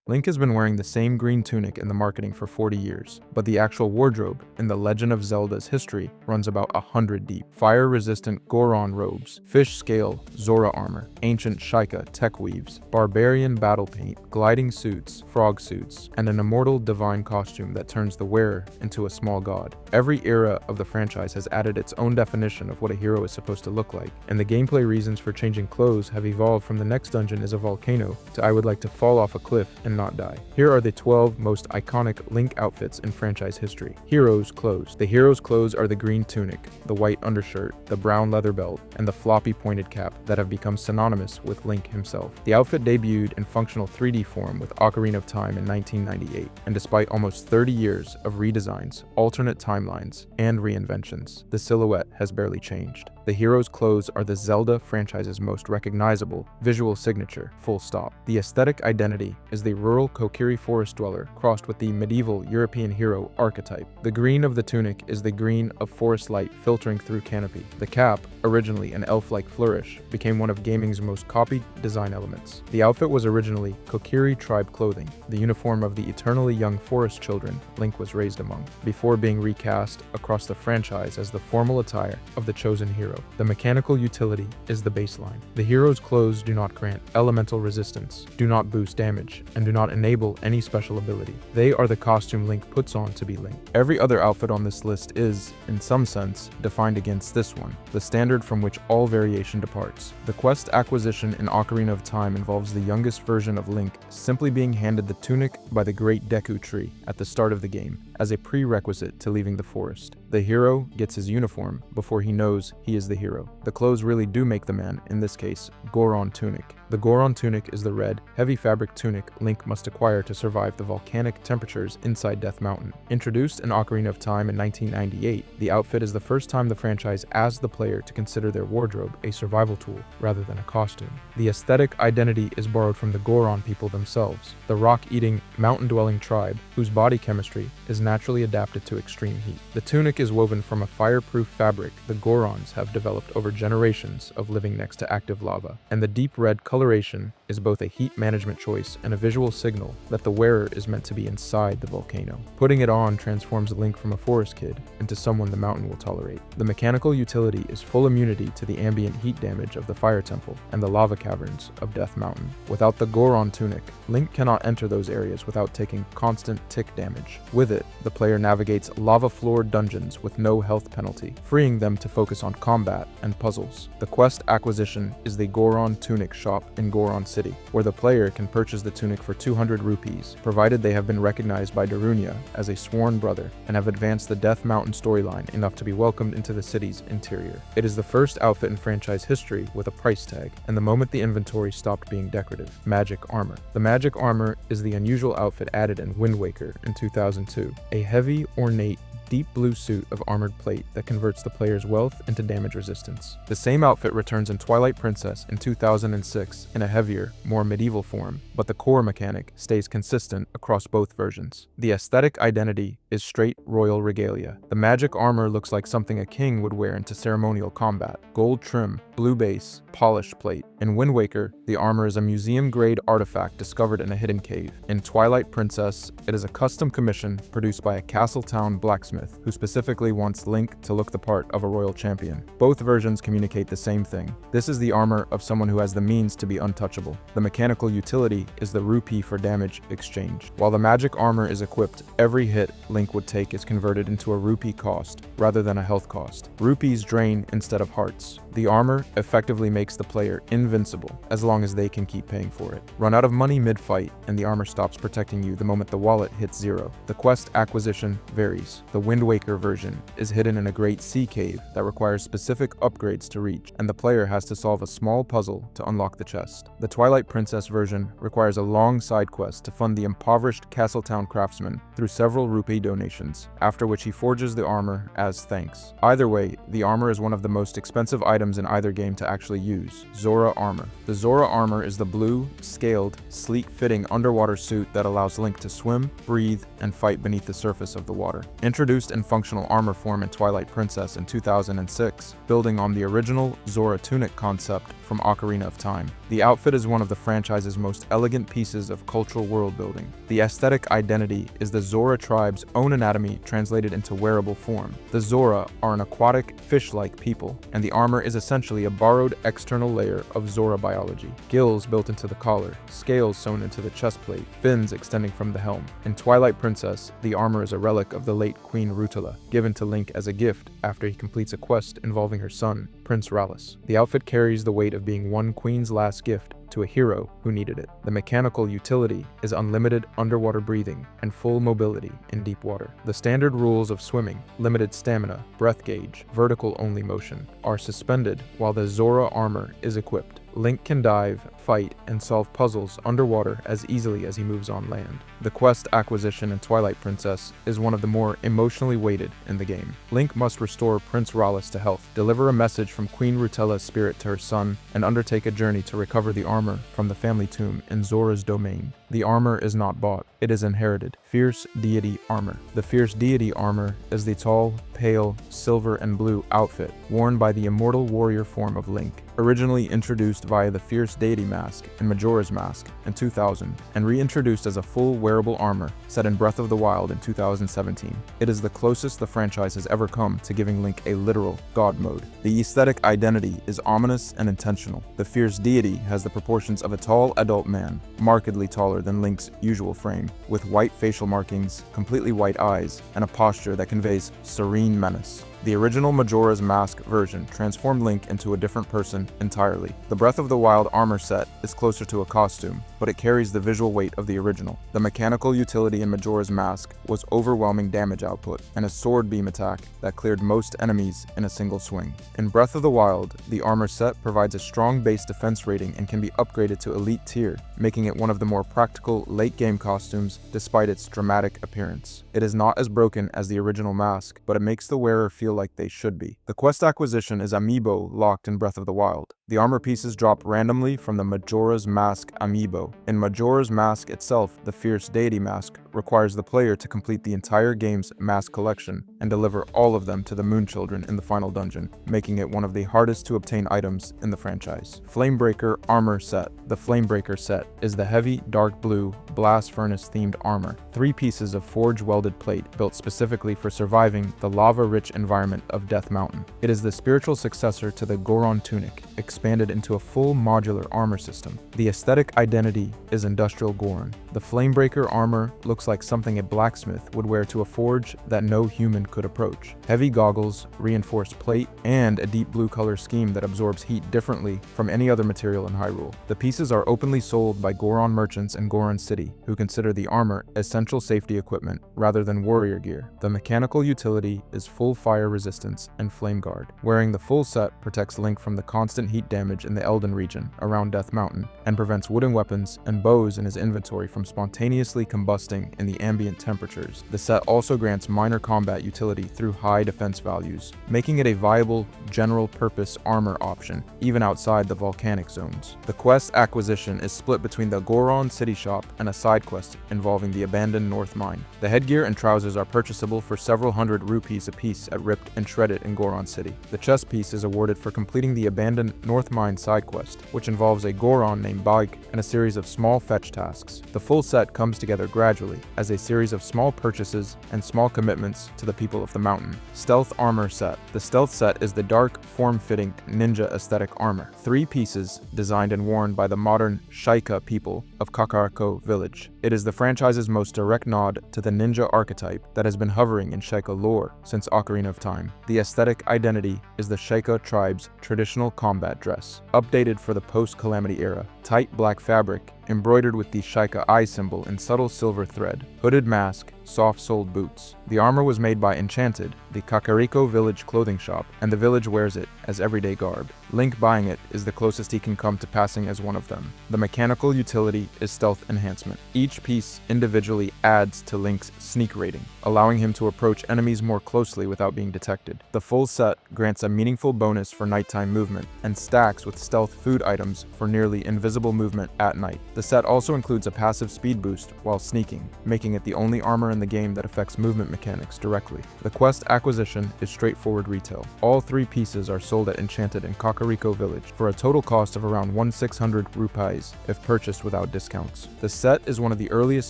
Link has been wearing the same green tunic in the marketing for 40 years, but the actual wardrobe in The Legend of Zelda's history runs about 100 deep. Fire-resistant Goron robes, fish scale Zora armor, ancient Sheikah tech weaves, barbarian battle paint, gliding suits, frog suits, and an immortal divine costume that turns the wearer into a small god. Every era of the franchise has added its own definition of what a hero is supposed to look like, and the gameplay reasons for changing clothes have evolved from the next dungeon is a volcano to I would like to fall off a cliff and not die. Here are the 12 most iconic Link outfits in franchise history. Hero's clothes. The hero's clothes are the green tunic, the white undershirt, the brown leather belt, and the floppy pointed cap that have become synonymous with Link himself. The outfit debuted in functional 3D form with Ocarina of Time in 1998, and despite almost 30 years of redesigns, alternate timelines, and reinventions, the silhouette has barely changed. The hero's clothes are the Zelda franchise's most recognizable visual signature, full stop. The aesthetic identity is the rural Kokiri forest dweller crossed with the medieval European hero archetype. The green of the tunic is the green of forest light filtering through canopy. The cap, originally an elf-like flourish, became one of gaming's most copied design elements. The outfit was originally Kokiri tribe clothing, the uniform of the eternally young forest children Link was raised among, before being recast across the franchise as the formal attire of the chosen hero. The mechanical utility is the baseline. The hero's clothes do not grant elemental resistance, do not boost damage, and do not enable any special ability. They are the costume Link puts on to be Link. Every other outfit on this list is, in some sense, defined against this one, the standard from which all variation departs. The quest acquisition in Ocarina of Time involves the youngest version of Link simply being handed the tunic by the Great Deku Tree at the start of the game, as a prerequisite to leaving the forest. The hero gets his uniform before he knows he is the hero. The clothes really do make the man, in this case, Goron tunic. The Goron tunic is the red, heavy fabric tunic Link must acquire to survive the volcanic temperatures inside Death Mountain. Introduced in Ocarina of Time in 1998, the outfit is the first time the franchise asked the player to consider their wardrobe a survival tool rather than a costume. The aesthetic identity is borrowed from the Goron people themselves, the rock-eating, mountain-dwelling tribe whose body chemistry is naturally adapted to extreme heat. The tunic is woven from a fireproof fabric the Gorons have developed over generations of living next to active lava, and the deep red coloration is both a heat management choice and a visual signal that the wearer is meant to be inside the volcano. Putting it on transforms Link from a forest kid into someone the mountain will tolerate. The mechanical utility is full immunity to the ambient heat damage of the Fire Temple and the lava caverns of Death Mountain. Without the Goron tunic, Link cannot enter those areas without taking constant tick damage. With it, the player navigates lava-floored dungeons with no health penalty, freeing them to focus on combat and puzzles. The quest acquisition is the Goron Tunic Shop in Goron City, where the player can purchase the tunic for 200 rupees, provided they have been recognized by Darunia as a sworn brother and have advanced the Death Mountain storyline enough to be welcomed into the city's interior. It is the first outfit in franchise history with a price tag, and the moment the inventory stopped being decorative. Magic Armor. The Magic Armor is the unusual outfit added in Wind Waker in 2002, a heavy, ornate, deep blue suit of armored plate that converts the player's wealth into damage resistance. The same outfit returns in Twilight Princess in 2006 in a heavier, more medieval form, but the core mechanic stays consistent across both versions. The aesthetic identity is straight royal regalia. The magic armor looks like something a king would wear into ceremonial combat. Gold trim, blue base, polished plate. In Wind Waker, the armor is a museum-grade artifact discovered in a hidden cave. In Twilight Princess, it is a custom commission produced by a Castletown blacksmith who specifically wants Link to look the part of a royal champion. Both versions communicate the same thing. This is the armor of someone who has the means to be untouchable. The mechanical utility is the rupee for damage exchanged. While the magic armor is equipped, every hit Link would take is converted into a rupee cost rather than a health cost. Rupees drain instead of hearts. The armor effectively makes the player invincible as long as they can keep paying for it. Run out of money mid-fight and the armor stops protecting you the moment the wallet hits zero. The quest acquisition varies. The Wind Waker version is hidden in a great sea cave that requires specific upgrades to reach, and the player has to solve a small puzzle to unlock the chest. The Twilight Princess version requires a long side quest to fund the impoverished Castletown craftsman through several rupee donations, after which he forges the armor as thanks. Either way, the armor is one of the most expensive items items in either game to actually use. Zora Armor. The Zora Armor is the blue, scaled, sleek-fitting underwater suit that allows Link to swim, breathe, and fight beneath the surface of the water. Introduced in functional armor form in Twilight Princess in 2006, building on the original Zora tunic concept from Ocarina of Time. The outfit is one of the franchise's most elegant pieces of cultural world building. The aesthetic identity is the Zora tribe's own anatomy translated into wearable form. The Zora are an aquatic, fish-like people, and the armor is essentially a borrowed external layer of Zora biology. Gills built into the collar, scales sewn into the chest plate, fins extending from the helm. In Twilight Princess, the armor is a relic of the late Queen Rutula, given to Link as a gift after he completes a quest involving her son, Prince Rallis. The outfit carries the weight of being one queen's last gift to a hero who needed it. The mechanical utility is unlimited underwater breathing and full mobility in deep water. The standard rules of swimming, limited stamina, breath gauge, vertical-only motion, are suspended while the Zora armor is equipped. Link can dive, fight, and solve puzzles underwater as easily as he moves on land. The quest acquisition in Twilight Princess is one of the more emotionally weighted in the game. Link must restore Prince Rallis to health, deliver a message from Queen Rutela's spirit to her son, and undertake a journey to recover the armor from the family tomb in Zora's domain. The armor is not bought, it is inherited. Fierce Deity Armor. The Fierce Deity Armor is the tall, pale, silver and blue outfit worn by the immortal warrior form of Link. Originally introduced via the Fierce Deity Mask and Majora's Mask in 2000, and reintroduced as a full wearable armor set in Breath of the Wild in 2017. It is the closest the franchise has ever come to giving Link a literal god mode. The aesthetic identity is ominous and intentional. The Fierce Deity has the proportions of a tall adult man, markedly taller than Link's usual frame, with white facial markings, completely white eyes, and a posture that conveys serene menace. The original Majora's Mask version transformed Link into a different person entirely. The Breath of the Wild armor set is closer to a costume, but it carries the visual weight of the original. The mechanical utility in Majora's Mask was overwhelming damage output and a sword beam attack that cleared most enemies in a single swing. In Breath of the Wild, the armor set provides a strong base defense rating and can be upgraded to Elite Tier, making it one of the more practical late-game costumes despite its dramatic appearance. It is not as broken as the original mask, but it makes the wearer feel like they should be. The quest acquisition is amiibo locked in Breath of the Wild. The armor pieces drop randomly from the Majora's Mask amiibo. In Majora's Mask itself, the Fierce Deity Mask requires the player to complete the entire game's mask collection and deliver all of them to the Moon Children in the final dungeon, making it one of the hardest to obtain items in the franchise. Flamebreaker Armor Set. The Flamebreaker set is the heavy, dark blue, blast furnace themed armor. 3 pieces of forge welded plate built specifically for surviving the lava-rich environment of Death Mountain. It is the spiritual successor to the Goron tunic, expanded into a full modular armor system. The aesthetic identity is Industrial Goron. The Flamebreaker armor looks like something a blacksmith would wear to a forge that no human could approach. Heavy goggles, reinforced plate, and a deep blue color scheme that absorbs heat differently from any other material in Hyrule. The pieces are openly sold by Goron merchants in Goron City, who consider the armor essential safety equipment rather than warrior gear. The mechanical utility is full fire resistance and flame guard. Wearing the full set protects Link from the constant heat damage in the Elden region around Death Mountain, and prevents wooden weapons and bows in his inventory from spontaneously combusting in the ambient temperatures. The set also grants minor combat utility through high defense values, making it a viable general-purpose armor option, even outside the volcanic zones. The quest acquisition is split between the Goron City Shop and a side quest involving the abandoned North Mine. The headgear and trousers are purchasable for several hundred rupees apiece at Ripped and Shredded in Goron City. The chest piece is awarded for completing the abandoned North Mine side quest, which involves a Goron named Baik and a series of small fetch tasks. The full set comes together gradually as a series of small purchases and small commitments to the people of the mountain. Stealth Armor Set. The Stealth Set is the dark, form-fitting ninja aesthetic armor. 3 pieces designed and worn by the modern Shaika people of Kakariko Village. It is the franchise's most direct nod to the ninja archetype that has been hovering in Shaika lore since Ocarina of Time. The aesthetic identity is the Shaika tribe's traditional combat dress, updated for the post-Calamity era. Tight black fabric embroidered with the Sheikah eye symbol in subtle silver thread, hooded mask, soft-soled boots. The armor was made by Enchanted, the Kakariko Village clothing shop, and the village wears it as everyday garb. Link buying it is the closest he can come to passing as one of them. The mechanical utility is stealth enhancement. Each piece individually adds to Link's sneak rating, allowing him to approach enemies more closely without being detected. The full set grants a meaningful bonus for nighttime movement, and stacks with stealth food items for nearly invisible movement at night. The set also includes a passive speed boost while sneaking, making it the only armor in the game that affects movement mechanics directly. The quest acquisition is straightforward retail. All 3 pieces are sold at Enchanted in Kakariko Village for a total cost of around 1,600 rupees if purchased without discounts. The set is one of the earliest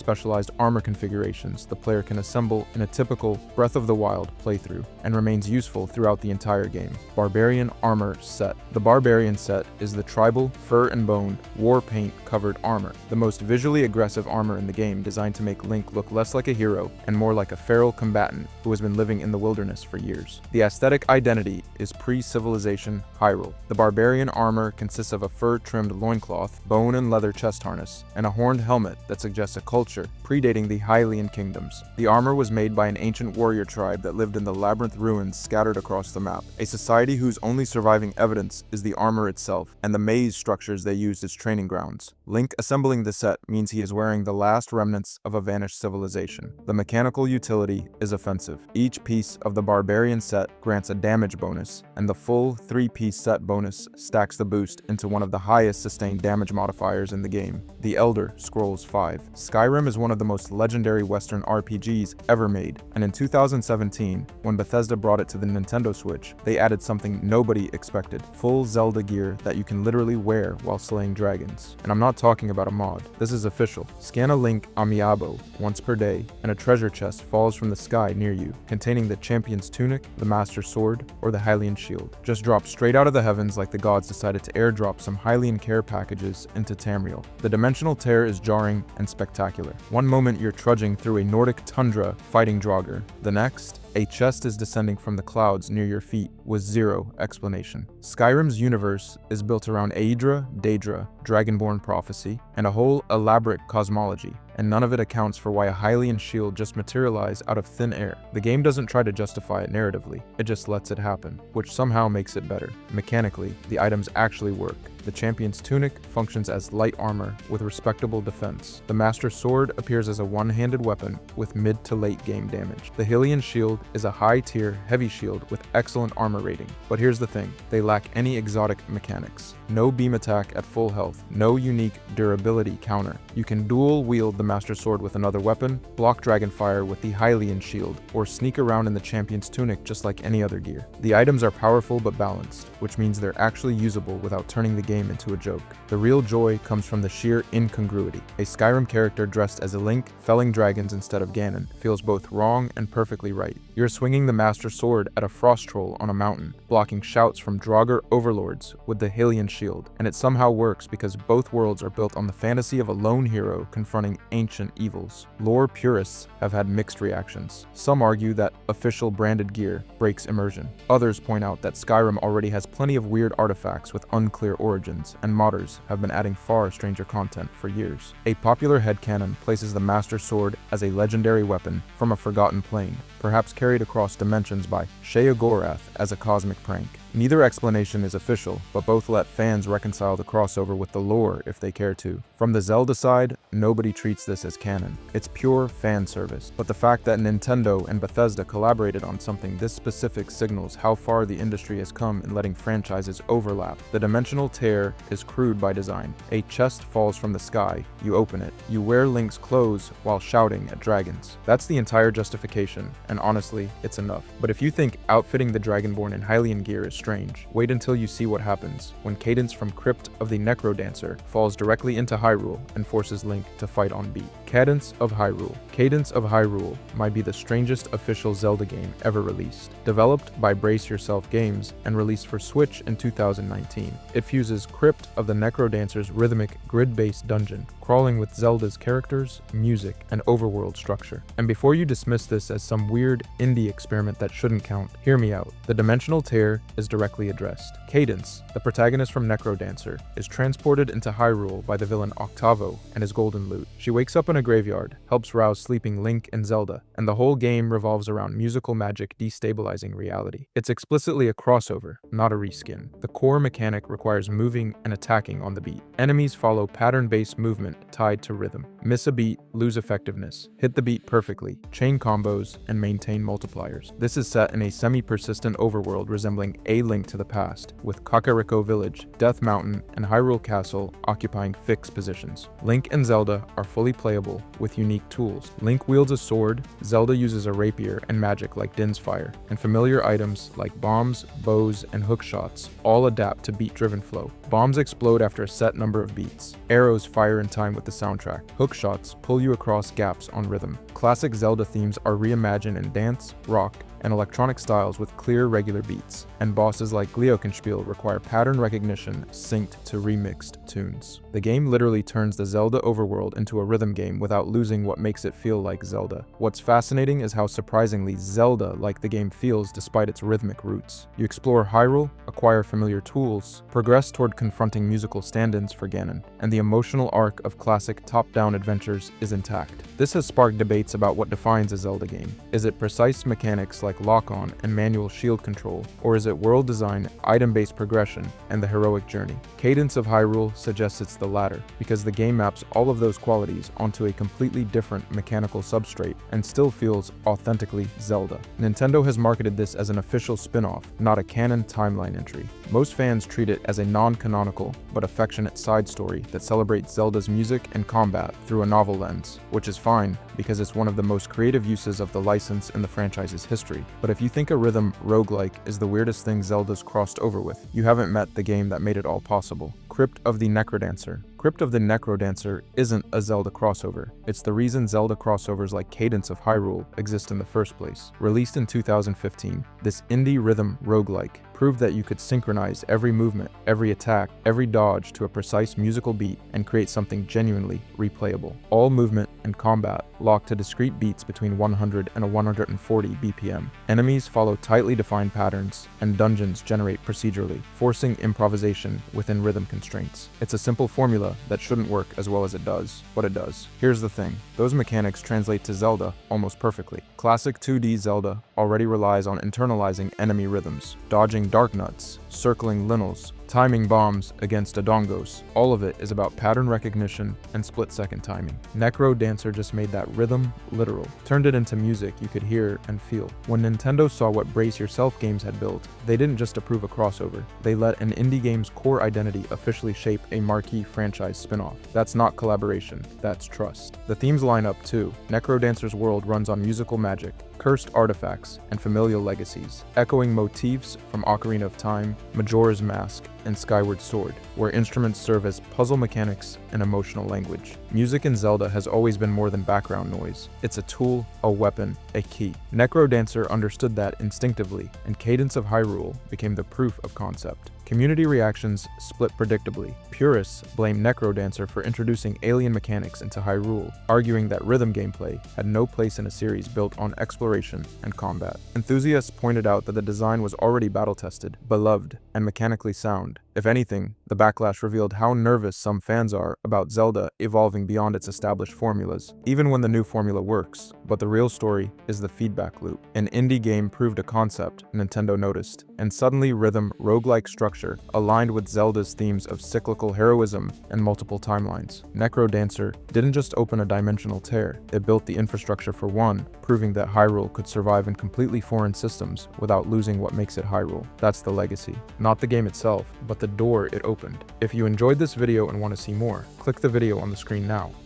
specialized armor configurations the player can assemble in a typical Breath of the Wild playthrough, and remains useful throughout the entire game. Barbarian Armor Set. The Barbarian set is the tribal, fur and bone, war paint covered armor, the most visually aggressive armor in the game, designed to make Link look less like a hero and more like a feral combatant who has been living in the wilderness for years. The aesthetic identity is pre-civilization Hyrule. The Barbarian armor consists of a fur-trimmed loincloth, bone and leather chest harness, and a horned helmet that suggests a culture predating the Hylian kingdoms. The armor was made by an ancient warrior tribe that lived in the labyrinth ruins scattered across the map, a society whose only surviving evidence is the armor itself and the maze structures they used as training grounds. Link assembling the set means he is wearing the last remnants of a vanished civilization. The mechanical utility is offensive. Each piece of the Barbarian set grants a damage bonus, and the full 3-piece set bonus stacks the boost into one of the highest sustained damage modifiers in the game, the Elder Scrolls V. Skyrim is one of the most legendary Western RPGs ever made, and in 2017, when Bethesda brought it to the Nintendo Switch, they added something nobody expected: full Zelda gear that you can literally wear while slaying dragons. And I'm not talking about a mod. This is official. Scan a Link Amiibo once per day, and a treasure chest falls from the sky near you, containing the Champion's Tunic, the Master Sword, or the Hylian Shield. Just drop straight out of the heavens like the gods decided to airdrop some Hylian care packages into Tamriel. The dimensional tear is jarring and spectacular. One moment you're trudging through a Nordic tundra fighting Draugr. The next, a chest is descending from the clouds near your feet with zero explanation. Skyrim's universe is built around Aedra, Daedra, Dragonborn prophecy, and a whole elaborate cosmology, and none of it accounts for why a Hylian shield just materialized out of thin air. The game doesn't try to justify it narratively, it just lets it happen, which somehow makes it better. Mechanically, the items actually work. The Champion's Tunic functions as light armor with respectable defense. The Master Sword appears as a one-handed weapon with mid to late game damage. The Hylian Shield is a high-tier heavy shield with excellent armor rating. But here's the thing, they lack any exotic mechanics. No beam attack at full health, no unique durability counter. You can dual wield the Master Sword with another weapon, block Dragonfire with the Hylian Shield, or sneak around in the Champion's Tunic just like any other gear. The items are powerful but balanced, which means they're actually usable without turning the game into a joke. The real joy comes from the sheer incongruity. A Skyrim character dressed as a Link, felling dragons instead of Ganon, feels both wrong and perfectly right. You're swinging the Master Sword at a frost troll on a mountain, blocking shouts from Draugr overlords with the Hylian Shield, and it somehow works because both worlds are built on the fantasy of a lone hero confronting ancient evils. Lore purists have had mixed reactions. Some argue that official branded gear breaks immersion. Others point out that Skyrim already has plenty of weird artifacts with unclear origins, and modders have been adding far stranger content for years. A popular headcanon places the Master Sword as a legendary weapon from a forgotten plane, perhaps carried across dimensions by Sheogorath as a cosmic prank. Neither explanation is official, but both let fans reconcile the crossover with the lore if they care to. From the Zelda side, nobody treats this as canon. It's pure fan service. But the fact that Nintendo and Bethesda collaborated on something this specific signals how far the industry has come in letting franchises overlap. The dimensional tear is crude by design. A chest falls from the sky, you open it. You wear Link's clothes while shouting at dragons. That's the entire justification, and honestly, it's enough. But if you think outfitting the Dragonborn in Hylian gear is strange, wait until you see what happens when Cadence from Crypt of the Necrodancer falls directly into Hyrule and forces Link to fight on beat. Cadence of Hyrule. Cadence of Hyrule might be the strangest official Zelda game ever released. Developed by Brace Yourself Games and released for Switch in 2019, it fuses Crypt of the Necrodancer's rhythmic, grid-based dungeon, crawling with Zelda's characters, music, and overworld structure. And before you dismiss this as some weird indie experiment that shouldn't count, hear me out. The dimensional tear is directly addressed. Cadence, the protagonist from Necrodancer, is transported into Hyrule by the villain Octavo and his golden lute. She wakes up in a graveyard, helps rouse sleeping Link and Zelda, and the whole game revolves around musical magic destabilizing reality. It's explicitly a crossover, not a reskin. The core mechanic requires moving and attacking on the beat. Enemies follow pattern-based movement tied to rhythm. Miss a beat, lose effectiveness. Hit the beat perfectly, chain combos, and maintain multipliers. This is set in a semi-persistent overworld resembling A Link to the Past, with Kakariko Village, Death Mountain, and Hyrule Castle occupying fixed positions. Link and Zelda are fully playable with unique tools. Link wields a sword, Zelda uses a rapier and magic like Din's Fire, and familiar items like bombs, bows, and hook shots all adapt to beat-driven flow. Bombs explode after a set number of beats. Arrows fire in time with the soundtrack. Hook shots pull you across gaps on rhythm. Classic Zelda themes are reimagined in dance, rock, and electronic styles with clear, regular beats, and bosses like Glockenspiel require pattern recognition synced to remixed tunes. The game literally turns the Zelda overworld into a rhythm game without losing what makes it feel like Zelda. What's fascinating is how surprisingly Zelda-like the game feels despite its rhythmic roots. You explore Hyrule, acquire familiar tools, progress toward confronting musical stand-ins for Ganon, and the emotional arc of classic top-down adventures is intact. This has sparked debates about what defines a Zelda game. Is it precise mechanics like lock-on and manual shield control, or is it world design, item-based progression, and the heroic journey? Cadence of Hyrule suggests it's the latter, because the game maps all of those qualities onto a completely different mechanical substrate and still feels authentically Zelda. Nintendo has marketed this as an official spin-off, not a canon timeline entry. Most fans treat it as a non-canonical but affectionate side story that celebrates Zelda's music and combat through a novel lens, which is fine because it's one of the most creative uses of the license in the franchise's history. But if you think a rhythm roguelike is the weirdest thing Zelda's crossed over with, you haven't met the game that made it all possible. Crypt of the Necrodancer. Crypt of the Necrodancer isn't a Zelda crossover. It's the reason Zelda crossovers like Cadence of Hyrule exist in the first place. Released in 2015, this indie rhythm roguelike proved that you could synchronize every movement, every attack, every dodge to a precise musical beat and create something genuinely replayable. All movement and combat lock to discrete beats between 100 and 140 BPM. Enemies follow tightly defined patterns, and dungeons generate procedurally, forcing improvisation within rhythm constraints. It's a simple formula that shouldn't work as well as it does, but it does. Here's the thing, those mechanics translate to Zelda almost perfectly. Classic 2D Zelda already relies on internalizing enemy rhythms, dodging dark nuts, circling linnels, timing bombs against Dodongos. All of it is about pattern recognition and split-second timing. Necrodancer just made that rhythm literal, turned it into music you could hear and feel. When Nintendo saw what Brace Yourself Games had built, they didn't just approve a crossover, they let an indie game's core identity officially shape a marquee franchise spin-off. That's not collaboration, that's trust. The themes line up too. Necrodancer's world runs on musical magic, cursed artifacts, and familial legacies, echoing motifs from Ocarina of Time, Majora's Mask, and Skyward Sword, where instruments serve as puzzle mechanics and emotional language. Music in Zelda has always been more than background noise. It's a tool, a weapon, a key. Necrodancer understood that instinctively, and Cadence of Hyrule became the proof of concept. Community reactions split predictably. Purists blame Necrodancer for introducing alien mechanics into Hyrule, arguing that rhythm gameplay had no place in a series built on exploration and combat. Enthusiasts pointed out that the design was already battle-tested, beloved, and mechanically sound. If anything, the backlash revealed how nervous some fans are about Zelda evolving beyond its established formulas, even when the new formula works. But the real story is the feedback loop. An indie game proved a concept Nintendo noticed, and suddenly rhythm roguelike structure aligned with Zelda's themes of cyclical heroism and multiple timelines. Necrodancer didn't just open a dimensional tear, it built the infrastructure for one, proving that Hyrule could survive in completely foreign systems without losing what makes it Hyrule. That's the legacy. Not the game itself, but the door it opened. If you enjoyed this video and want to see more, click the video on the screen now.